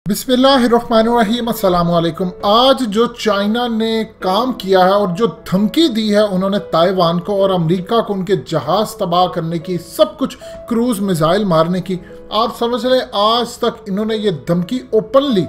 बिस्मिल्लाहिर्रहमानिर्रहीम अस्सलाम वालेकुम। आज जो चाइना ने काम किया है और जो धमकी दी है उन्होंने ताइवान को और अमेरिका को, उनके जहाज तबाह करने की, सब कुछ क्रूज मिसाइल मारने की, आप समझ लें आज तक इन्होंने ये धमकी ओपनली,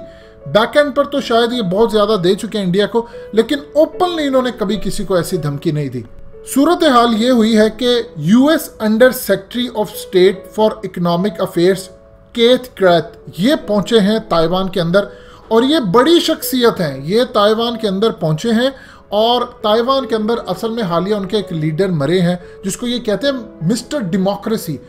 बैक एंड पर तो शायद ये बहुत ज़्यादा दे चुके हैं इंडिया को, लेकिन ओपनली इन्होंने कभी किसी को ऐसी धमकी नहीं दी। सूरत हाल ये हुई है कि US under secretary of state for economic affairs Keith Krach ये पहुंचे हैं ताइवान के अंदर, और ये बड़ी शख्सियत हैं, ये ताइवान के अंदर पहुंचे हैं। और ताइवान के अंदर असल में हालिया उनके एक लीडर मरे हैं जिसको ये कहते हैं मिस्टर डेमोक्रेसी,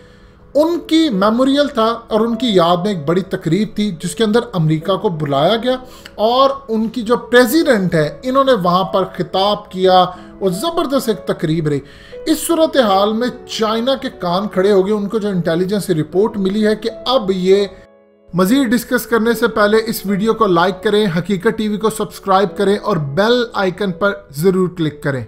उनकी मेमोरियल था और उनकी याद में एक बड़ी तकरीब थी जिसके अंदर अमेरिका को बुलाया गया और उनकी जो प्रेसिडेंट है इन्होंने वहाँ पर खिताब किया और ज़बरदस्त एक तकरीब रही। इस सूरत हाल में चाइना के कान खड़े हो गए। उनको जो इंटेलिजेंस रिपोर्ट मिली है कि अब ये मज़ीद डिस्कस करने से पहले इस वीडियो को लाइक करें, हकीकत टीवी को सब्सक्राइब करें और बेल आइकन पर ज़रूर क्लिक करें।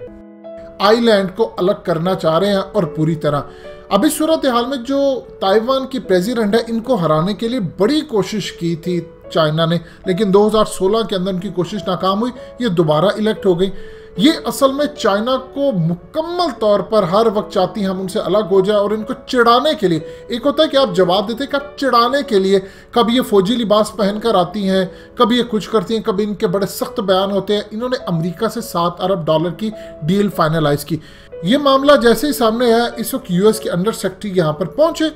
आइलैंड को अलग करना चाह रहे हैं और पूरी तरह। अब इस सूरत हाल में जो ताइवान की प्रेसिडेंट है इनको हराने के लिए बड़ी कोशिश की थी चाइना ने, लेकिन 2016 के अंदर उनकी कोशिश नाकाम हुई, ये दोबारा इलेक्ट हो गई। ये असल में चाइना को मुकम्मल तौर पर हर वक्त चाहती हैं हम उनसे अलग हो जाए और इनको चिढ़ाने के लिए, एक होता है कि आप जवाब देते हैं, कब चिढ़ाने के लिए, कभी ये फौजी लिबास पहनकर आती हैं, कभी ये कुछ करती हैं, कभी इनके बड़े सख्त बयान होते हैं। इन्होंने अमेरिका से $7 अरब की डील फाइनलाइज की। ये मामला जैसे ही सामने आया, इस वक्त यूएस के अंडर सेक्रेटरी यहाँ पर पहुंचे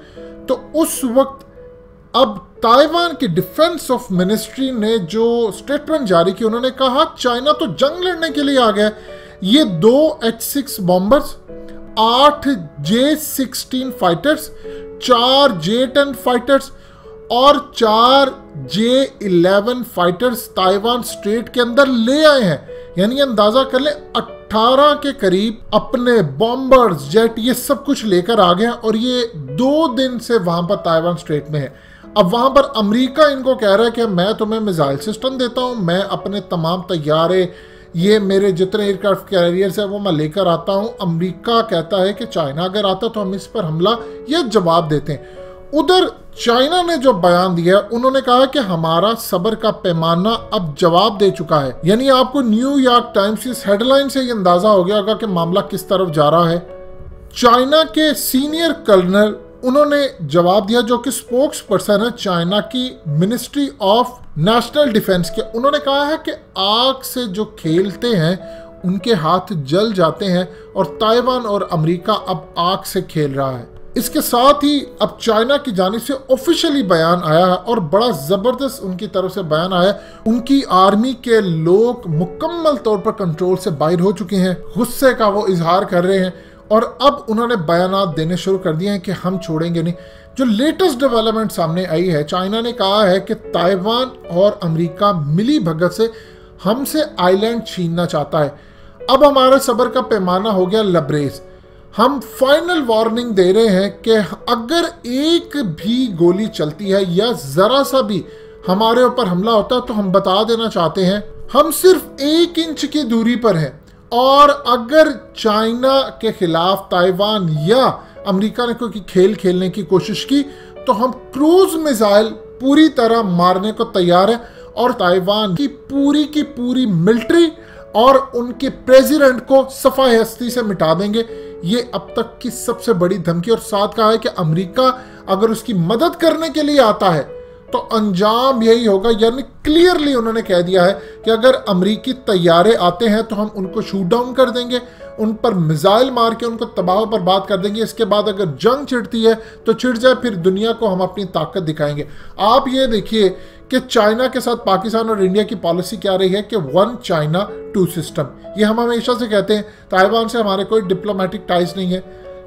तो उस वक्त अब ताइवान की डिफेंस ऑफ मिनिस्ट्री ने जो स्टेटमेंट जारी की, उन्होंने कहा चाइना तो जंग लड़ने के लिए आ गया। ये 2 H-6 bombers, 8 J-16 fighters, 4 J-10 fighters और 4 J-11 फाइटर्स ताइवान स्ट्रेट के अंदर ले आए हैं। यानी अंदाजा कर ले 18 के करीब अपने बॉम्बर्स, जेट, ये सब कुछ लेकर आ गए और ये 2 दिन से वहां पर ताइवान स्ट्रेट में है। अब वहां पर अमेरिका इनको कह रहा है कि मैं तुम्हें मिसाइल सिस्टम देता हूं, मैं अपने तमाम तैयारे, ये मेरे जितने एयरक्राफ्ट कैरियर्स है वो मैं लेकर आता हूं। अमेरिका कहता है कि चाइना अगर आता तो हम इस पर हमला या जवाब देते हैं। उधर चाइना ने जो बयान दिया, उन्होंने कहा कि हमारा सब्र का पैमाना अब जवाब दे चुका है। यानी आपको न्यूयॉर्क टाइम्स की इस हेडलाइन से ये अंदाजा हो गया होगा कि मामला किस तरफ जा रहा है। चाइना के सीनियर कर्नल उन्होंने जवाब दिया, जो कि स्पोक्स पर्सन है चाइना की मिनिस्ट्री ऑफ नेशनल डिफेंस के। उन्होंने कहा है कि आग से जो खेलते हैं उनके हाथ जल जाते हैं और ताइवान और अमेरिका अब आग से खेल रहा है। इसके साथ ही अब चाइना की जानिब से ऑफिशियली बयान आया है और बड़ा ज़बरदस्त उनकी तरफ से बयान आया। उनकी आर्मी के लोग मुकम्मल तौर पर कंट्रोल से बाहर हो चुके हैं, गुस्से का वो इजहार कर रहे हैं और अब उन्होंने बयानात देने शुरू कर दिए हैं कि हम छोड़ेंगे नहीं। जो लेटेस्ट डेवलपमेंट सामने आई है, चाइना ने कहा है कि ताइवान और अमेरिका मिली भगत से हमसे आइलैंड छीनना चाहता है। अब हमारे सब्र का पैमाना हो गया लबरेज। हम फाइनल वार्निंग दे रहे हैं कि अगर एक भी गोली चलती है या जरा सा भी हमारे ऊपर हमला होता है तो हम बता देना चाहते हैं हम सिर्फ 1 इंच की दूरी पर हैं, और अगर चाइना के खिलाफ ताइवान या अमेरिका ने कोई खेल खेलने की कोशिश की तो हम क्रूज मिसाइल पूरी तरह मारने को तैयार है और ताइवान की पूरी मिलिट्री और उनके प्रेसिडेंट को सफाई हस्ती से मिटा देंगे। ये अब तक की सबसे बड़ी धमकी। और साथ कहा है कि अमेरिका अगर उसकी मदद करने के लिए आता है तो अंजाम यही होगा। यानी क्लियरली उन्होंने कह दिया है कि अगर अमेरिकी तैयारे आते हैं तो हम उनको शूट डाउन कर देंगे, उन पर मिसाइल मार के उनको तबाह बर्बाद कर देंगे। इसके बाद अगर जंग छिड़ती है तो छिड़ जाए, फिर दुनिया को हम अपनी ताकत दिखाएंगे। आप ये देखिए कि चाइना के साथ पाकिस्तान और इंडिया की पॉलिसी क्या रही है कि 1 चाइना 2 सिस्टम। ये हम हमेशा से कहते हैं, ताइवान से हमारे कोई डिप्लोमेटिक टाइज नहीं है।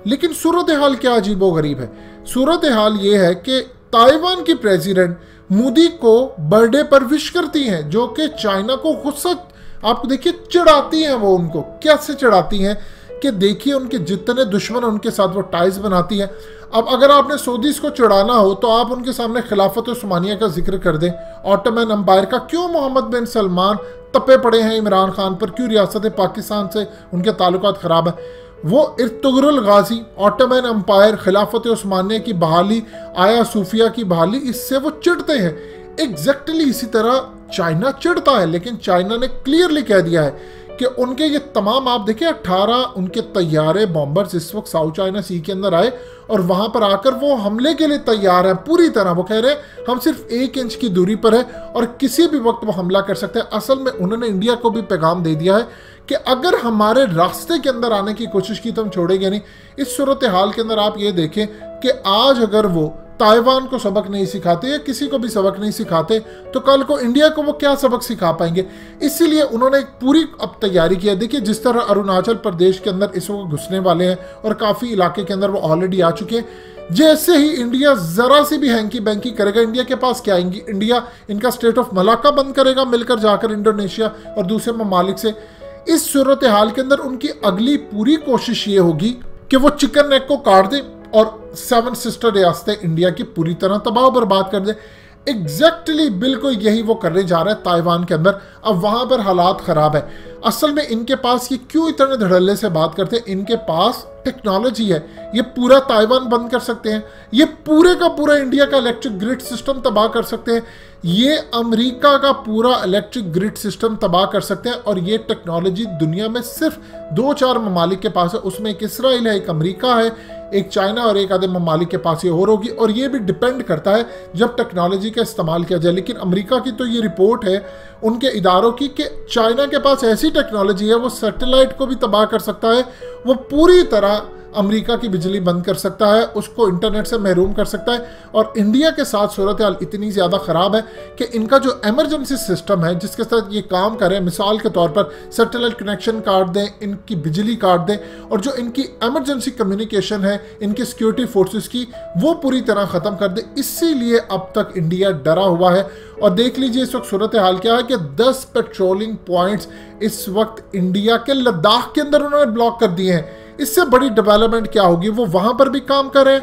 लेकिन सूरत हाल क्या अजीबो गरीब है। सूरत हाल ये है कि ताइवान की प्रेसिडेंट मोदी को बर्थडे पर विश करती हैं, जो कि चाइना को गुस्सा, आप देखिए चिढ़ाती हैं। वो उनको कैसे चिढ़ाती हैं कि देखिए उनके जितने दुश्मन उनके साथ वो टाइज बनाती हैं। अब अगर आपने सऊदीज को चिढ़ाना हो तो आप उनके सामने खिलाफत उस्मानिया का जिक्र कर दें, ऑटोमन एम्पायर का। क्यों मोहम्मद बिन सलमान तपे पड़े हैं इमरान खान पर, क्यों रियासत पाकिस्तान से उनके ताल्लुकात ख़राब है। वो इर्तुगरुल गाजी, ऑटोमन एम्पायर, खिलाफत उस्मानिया की बहाली, आया सूफिया की बहाली, इससे वो चिढ़ते हैं। एग्जैक्टली इसी तरह चाइना चिढ़ता है, लेकिन चाइना ने क्लियरली कह दिया है कि उनके ये तमाम, आप देखिए 18 उनके तैयारे बॉम्बर्स इस वक्त साउथ चाइना सी के अंदर आए और वहां पर आकर वो हमले के लिए तैयार है पूरी तरह। वो कह रहे हैं हम सिर्फ 1 इंच की दूरी पर है और किसी भी वक्त वो हमला कर सकते हैं। असल में उन्होंने इंडिया को भी पैगाम दे दिया है कि अगर हमारे रास्ते के अंदर आने की कोशिश की तो हम छोड़ेंगे नहीं। इस सूरत हाल के अंदर आप ये देखें कि आज अगर वो ताइवान को सबक नहीं सिखाते या किसी को भी सबक नहीं सिखाते तो कल को इंडिया को वो क्या सबक सिखा पाएंगे। इसीलिए उन्होंने पूरी अब तैयारी की है। देखिए जिस तरह अरुणाचल प्रदेश के अंदर इस वक्त घुसने वाले हैं और काफ़ी इलाके के अंदर वो ऑलरेडी आ चुके हैं। जैसे ही इंडिया जरा सी भी हैंकी बैंकी करेगा, इंडिया के पास क्या आएंगी, इंडिया इनका स्टेट ऑफ मलाक्का बंद करेगा मिलकर जाकर इंडोनेशिया और दूसरे ममालिक से। इस सूरत हाल के अंदर उनकी अगली पूरी कोशिश ये होगी कि वो चिकन नेक को काट दें और 7 सिस्टर रियासतें इंडिया की पूरी तरह तबाह बर्बाद कर दे। एग्जैक्टली बिल्कुल यही वो करने जा रहा है ताइवान के अंदर। अब वहां पर हालात खराब है। असल में इनके पास ये क्यों इतने धड़ल्ले से बात करते हैं, इनके पास टेक्नोलॉजी है, ये पूरा ताइवान बंद कर सकते हैं, ये पूरे का पूरा इंडिया का इलेक्ट्रिक ग्रिड सिस्टम तबाह कर सकते हैं, ये अमेरिका का पूरा इलेक्ट्रिक ग्रिड सिस्टम तबाह कर सकते हैं। और ये टेक्नोलॉजी दुनिया में सिर्फ 2-4 ममालिक के पास है, उसमें एक इसराइल है, एक अमेरिका है, एक चाइना और एक आधे ममालिक के पास ये और होगी। और ये भी डिपेंड करता है जब टेक्नोलॉजी का इस्तेमाल किया जाए। लेकिन अमेरिका की तो ये रिपोर्ट है उनके इदारों की कि चाइना के पास ऐसी टेक्नोलॉजी है वो सैटेलाइट को भी तबाह कर सकता है, वो पूरी तरह अमेरिका की बिजली बंद कर सकता है, उसको इंटरनेट से महरूम कर सकता है। और इंडिया के साथ सूरत हाल इतनी ज़्यादा ख़राब है कि इनका जो इमरजेंसी सिस्टम है जिसके साथ ये काम करें, मिसाल के तौर पर सैटेलाइट कनेक्शन काट दें, इनकी बिजली काट दें, और जो इनकी इमरजेंसी कम्युनिकेशन है इनकी सिक्योरिटी फोर्सेस की, वो पूरी तरह ख़त्म कर दें। इसीलिए अब तक इंडिया डरा हुआ है। और देख लीजिए इस वक्त सूरत हाल क्या है कि 10 पेट्रोलिंग पॉइंट्स इस वक्त इंडिया के लद्दाख के अंदर उन्होंने ब्लॉक कर दिए हैं। इससे बड़ी डेवलपमेंट क्या होगी, वो वहां पर भी काम करें,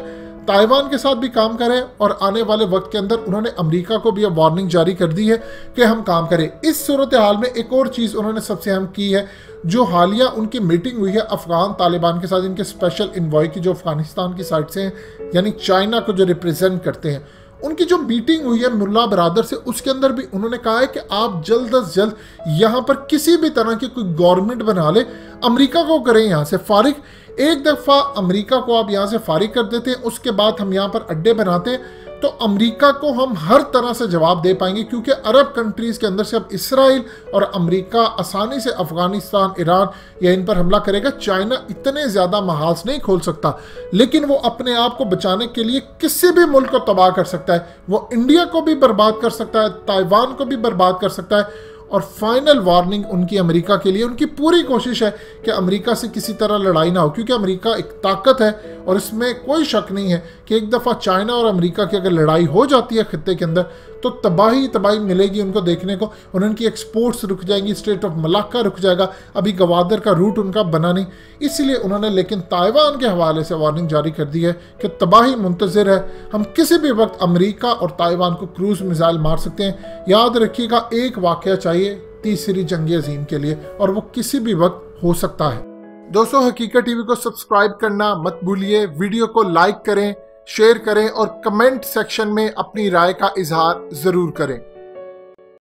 ताइवान के साथ भी काम करें, और आने वाले वक्त के अंदर उन्होंने अमेरिका को भी अब वार्निंग जारी कर दी है कि हम काम करें। इस सूरत हाल में एक और चीज़ उन्होंने सबसे अहम की है, जो हालिया उनकी मीटिंग हुई है अफगान तालिबान के साथ, इनके स्पेशल इन्वॉय की जो अफगानिस्तान की साइड से हैं, यानी चाइना को जो रिप्रेजेंट करते हैं, उनकी जो मीटिंग हुई है मुल्ला बरादर से, उसके अंदर भी उन्होंने कहा है कि आप जल्द अज जल्द यहाँ पर किसी भी तरह की कोई गवर्नमेंट बना ले, अमेरिका को करें यहाँ से फारिग। एक दफ़ा अमेरिका को आप यहाँ से फारिग कर देते हैं, उसके बाद हम यहाँ पर अड्डे बनाते हैं, तो अमेरिका को हम हर तरह से जवाब दे पाएंगे। क्योंकि अरब कंट्रीज़ के अंदर से अब इसराइल और अमेरिका आसानी से अफगानिस्तान, ईरान या इन पर हमला करेगा। चाइना इतने ज़्यादा महाज नहीं खोल सकता, लेकिन वो अपने आप को बचाने के लिए किसी भी मुल्क को तबाह कर सकता है। वो इंडिया को भी बर्बाद कर सकता है, ताइवान को भी बर्बाद कर सकता है। और फाइनल वार्निंग उनकी अमेरिका के लिए, उनकी पूरी कोशिश है कि अमेरिका से किसी तरह लड़ाई ना हो, क्योंकि अमेरिका एक ताकत है और इसमें कोई शक नहीं है कि एक दफ़ा चाइना और अमेरिका की अगर लड़ाई हो जाती है खित्ते के अंदर तो तबाही मिलेगी उनको देखने को। और उनकी एक्सपोर्ट्स रुक जाएंगी, स्टेट ऑफ मलाक्का रुक जाएगा, अभी गवादर का रूट उनका बना नहीं। इसलिए उन्होंने लेकिन ताइवान के हवाले से वार्निंग जारी कर दी है कि तबाही मुंतज़िर है, हम किसी भी वक्त अमेरिका और ताइवान को क्रूज मिसाइल मार सकते हैं। याद रखिएगा, एक वाक़या चाहिए तीसरी जंग अज़ीम के लिए, और वो किसी भी वक्त हो सकता है। दोस्तों, हकीकत टीवी को सब्सक्राइब करना मत भूलिए, वीडियो को लाइक करें, शेयर करें और कमेंट सेक्शन में अपनी राय का इजहार ज़रूर करें।